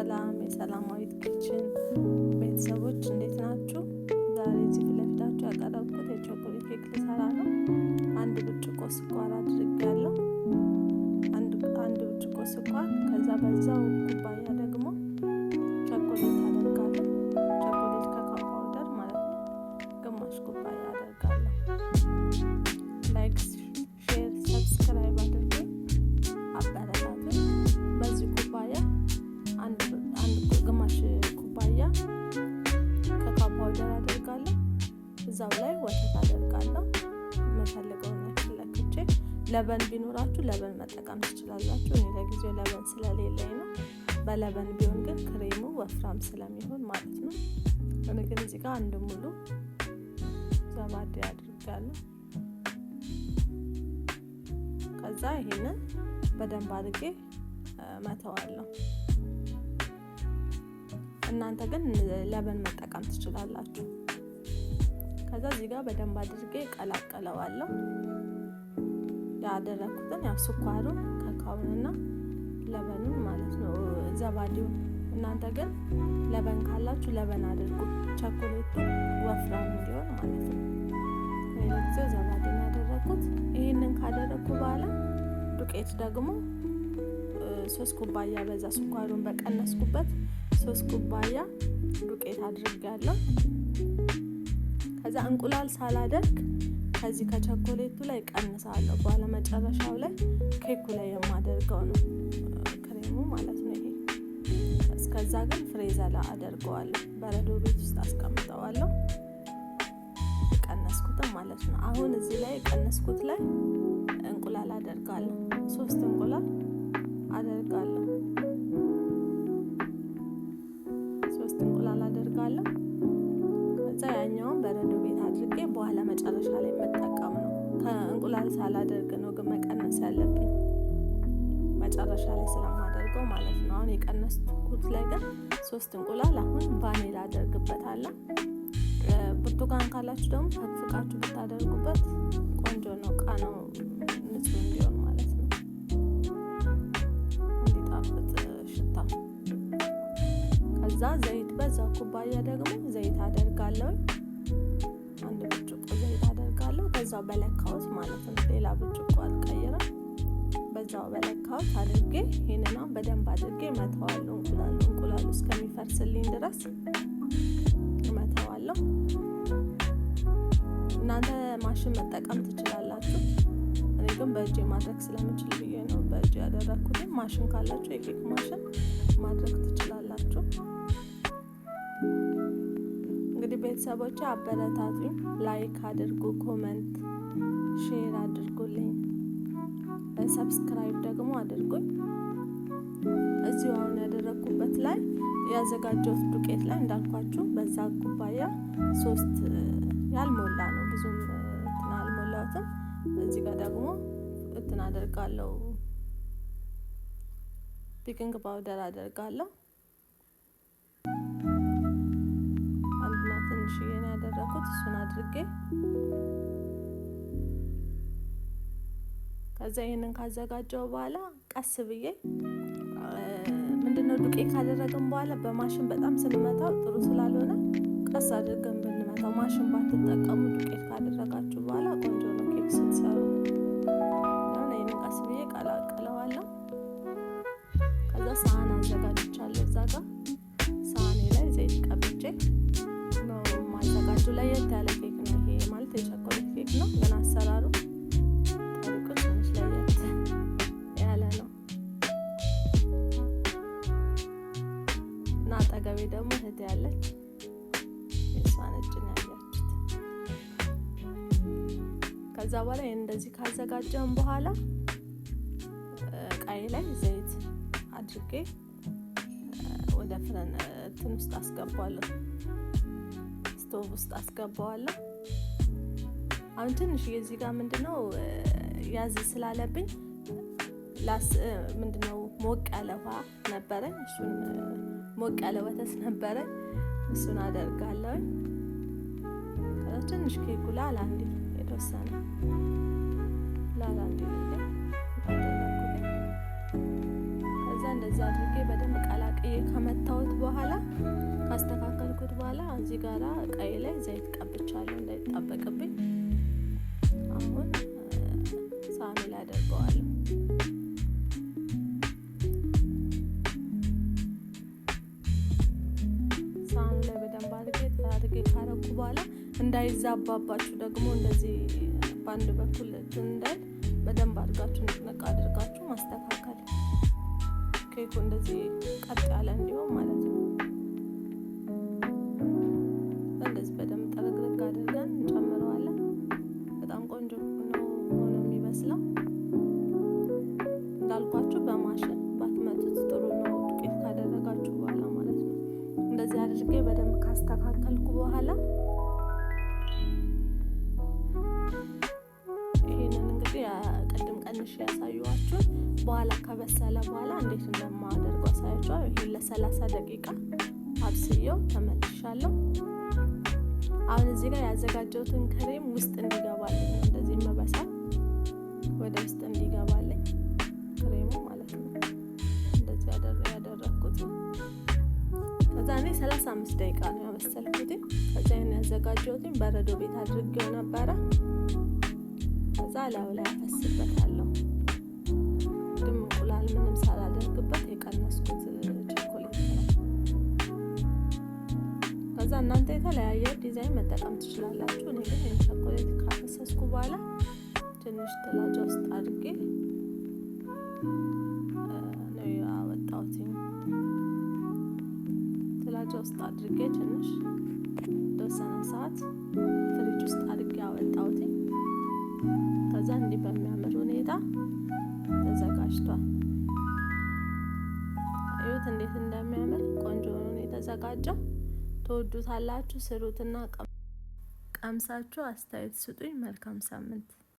የሰላማዊት ኪችን ቤተሰቦች እንዴት ናችሁ? ዛሬ እዚህ ፊት ለፊታችሁ ያቀረብኩት የቾኮሌት ኬክ ልሰራ ነው። አንድ ብርጭቆ ስኳር አድርጌያለሁ። አንድ ብርጭቆ ስኳር፣ ከዛ በዛው ኩባያ ደግሞ ቾኮሌት አደርጋለሁ። ቾኮሌት ካካኦ ፓውደር ማለት ነው። ግማሽ ኩባያ አደርጋለሁ። ላይክ፣ ሼር፣ ሰብስክራይብ አድርጉ፣ አበረታቱኝ። በዚህ ኩባያ አንድ ግማሽ ኩባያ ካካኦ ፓውደር አደርጋለሁ። እዛው ላይ ወተት አደርጋለሁ። የምፈልገውን ያክል ለክቼ። ለበን ቢኖራችሁ ለበን መጠቀም ትችላላችሁ። እኔ ለጊዜው ለበን ስለሌለኝ ነው። በለበን ቢሆን ግን ክሬሙ ወፍራም ስለሚሆን ማለት ነው። እኔ ግን እዚህ ጋር አንድ ሙሉ ዘባዴ አድርጋለሁ። ከዛ ይሄንን በደንብ አድርጌ መተዋለሁ። እናንተ ግን ለበን መጠቀም ትችላላችሁ። ከዛ እዚህ ጋር በደንብ አድርጌ ቀላቀለዋለሁ። ያደረኩትን ያው ስኳሩን፣ ካካኦንና ለበኑን ማለት ነው፣ ዘባዴውን። እናንተ ግን ለበን ካላችሁ ለበን አድርጉ፣ ቸኮሌቱ ወፍራም እንዲሆን ማለት ነው። ለጊዜው ዘባዴን ያደረኩት። ይሄንን ካደረኩ በኋላ ዱቄት ደግሞ 3 ኩባያ በዛ ስኳሩን በቀነስኩበት 3 ኩባያ ዱቄት አድርጌያለሁ። ከዛ እንቁላል ሳላደርግ ከዚህ ከቸኮሌቱ ላይ ቀንሳለሁ። በኋላ መጨረሻው ላይ ኬኩ ላይ የማደርገው ነው ክሬሙ ማለት ነው ይሄ። እስከዛ ግን ፍሬዘር ላይ አደርገዋለሁ። በረዶ ቤት ውስጥ አስቀምጠዋለሁ። ቀነስኩትም ማለት ነው። አሁን እዚህ ላይ ቀነስኩት ላይ እንቁላል አደርጋለሁ። 3 እንቁላል አደርጋለሁ። 3 እንቁላል አደርጋለሁ። ከዛ ያኛውን በረዶ ቤት አድርጌ በኋላ መጨረሻ ላይ መጠቀም ነው። ከእንቁላል ሳላደርግ ነው ግን መቀነስ ያለብኝ መጨረሻ ላይ ስለማደርገው ማለት ነው። አሁን የቀነስኩት ላይ ግን 3 እንቁላል አሁን ቫኒላ አደርግበታለሁ። ብርቱካን ካላችሁ ደግሞ ፈቅፍቃችሁ ብታደርጉበት ቆንጆ ነው። ቃናው ንጹህ እንዲሆን ማለት ነው፣ እንዲጣፍጥ ሽታው። ከዛ ዘይት በዛው ኩባያ ደግሞ ዘይት አደርጋለሁ። አንድ ብርጭቆ ዘይት አደርጋለሁ። በዛው በለካውት ማለት ነው። ሌላ ብርጭቆ አልቀይርም። በዛው በለካውት አድርጌ ይሄንን በደንብ አድርጌ መተዋለሁ። እንቁላሉ እስከሚፈርስልኝ ድረስ መተዋለሁ። እናንተ ማሽን መጠቀም ትችላላችሁ። እኔ ግን በእጄ ማድረግ ስለምችል ብዬ ነው በእጄ ያደረኩት። ማሽን ካላችሁ የኬክ ማሽን ማድረግ ትችላላችሁ። እንግዲህ ቤተሰቦቼ አበረታቱኝ። ላይክ አድርጉ፣ ኮመንት፣ ሼር አድርጉልኝ፣ ሰብስክራይብ ደግሞ አድርጉኝ። እዚሁ አሁን ያደረኩበት ላይ ያዘጋጀሁት ዱቄት ላይ እንዳልኳችሁ በዛ ኩባያ 3 ያልሞላ ነው፣ ብዙም እንትን አልሞላሁትም። እዚህ ጋር ደግሞ እንትን አደርጋለሁ፣ ቤኪንግ ፓውደር አደርጋለሁ። አንድና ትንሽዬ ነው ያደረኩት። እሱን አድርጌ ከዛ ይሄንን ካዘጋጀው በኋላ ቀስ ብዬ ምንድነው ዱቄት ካደረግን በኋላ በማሽን በጣም ስንመታው ጥሩ ስላልሆነ ቀስ አድርገን ብንመታው፣ ማሽን ባትጠቀሙ ዱቄት ካደረጋችሁ በኋላ ቆንጆ ነው ኬክ ስትሰሩ። ይሄንን ቀስ ብዬ ቀላቅለዋለሁ። ከዛ ሳህን አዘጋጅቻለሁ። እዛ ጋር ሳህኔ ላይ ዘይት ቀብቼ ነው ማዘጋጀው። ለየት ያለ ኬክ ነው ይሄ ማለት የቸኮሌት ኬክ ነው፣ ግን አሰራሩ ጠሪቁ ትንሽ ለየት ያለ ነው። እና አጠገቤ ደግሞ እህቴ ያለች የእሷን እጅ ነው ያያችሁት። ከዛ በኋላ ይሄን እንደዚህ ካዘጋጀን በኋላ ቃይ ላይ ዘይት አድርጌ ወደ ፍረን እንትን ውስጥ አስገባዋለሁ፣ ስቶቭ ውስጥ አስገባዋለሁ። አሁን ትንሽ የዚህ ጋር ምንድነው ያዝ ስላለብኝ ምንድነው ሞቅ ያለ ውሃ ነበረኝ፣ እሱን ሞቅ ያለ ወተት ነበረኝ፣ እሱን አደርጋለሁ። ከዛ ትንሽ ኬኩ ላላ እንዲል የተወሰነ ላላ እንዲል አደረኩኝ። ከዛ እንደዛ አድርጌ በደንብ ቀላቅዬ ከመጣ ጋራ እቃዬ ላይ ዘይት ቀብቻለሁ እንዳይጣበቅብኝ። አሁን ሳህኔ ላይ አደርገዋለሁ። ሳህኑ ላይ በደንብ አድርጌ ካረኩ በኋላ እንዳይዛባባችሁ ደግሞ እንደዚህ በአንድ በኩል እንዳይል በደንብ አድርጋችሁ ንቅንቅ አድርጋችሁ ማስተካከል፣ ኬኩ እንደዚህ ቀጥ ያለ እንዲሆን ማለት ነው። እንደዚህ በደንብ ጠረግረግ አድርገን እንጨምረዋለን። በጣም ቆንጆ ነው ሆኖ የሚበስለው። እንዳልኳችሁ በማሽን ባትመቱት ጥሩ ነው፣ ዱቄት ካደረጋችሁ በኋላ ማለት ነው። እንደዚህ አድርጌ በደንብ ካስተካከልኩ በኋላ ይሄንን እንግዲህ ቅድም ቀንሽ ያሳየኋችሁን በኋላ ከበሰለ በኋላ እንዴት እንደማደርገው አሳያችኋለሁ። ይሄን ለ30 ደቂቃ አብስዬው ተመልሻለሁ። አሁን እዚህ ጋር ያዘጋጀሁትን ክሬም ውስጥ እንዲገባልኝ እንደዚህ መበሳል ወደ ውስጥ እንዲገባልኝ ክሬሙ ማለት ነው። እንደዚህ ያደረኩት። ከዛ እኔ 35 ደቂቃ ነው ያበሰልኩት። ከዛ ይሄን ያዘጋጀሁትን በረዶ ቤት አድርጌው ነበረ። ከዛ ላዩ ላይ አፈስበታለሁ። ግን እንቁላል ምንም ሳላደርግበት የቀነስኩት ቸኮሌት ነው። ከዛ እናንተ የተለያየ ዲዛይን መጠቀም ትችላላችሁ። እኔ ግን ቸኮሌት ካፈሰስኩ በኋላ ትንሽ ጥላጫ ውስጥ አድርጌ ነው ያወጣሁት። ጥላጫ ውስጥ አድርጌ ትንሽ የተወሰነ ሰዓት ፍሪጅ ውስጥ አድርጌ አወጣሁት። ከዛ እንዲህ በሚያምር ሁኔታ ተዘጋጅቷል። እዩት እንዴት እንደሚያምር ቆንጆ ሆኖ የተዘጋጀው። ትወዱታላችሁ። ስሩትና ቀምሳችሁ አስተያየት ስጡኝ። መልካም ሳምንት።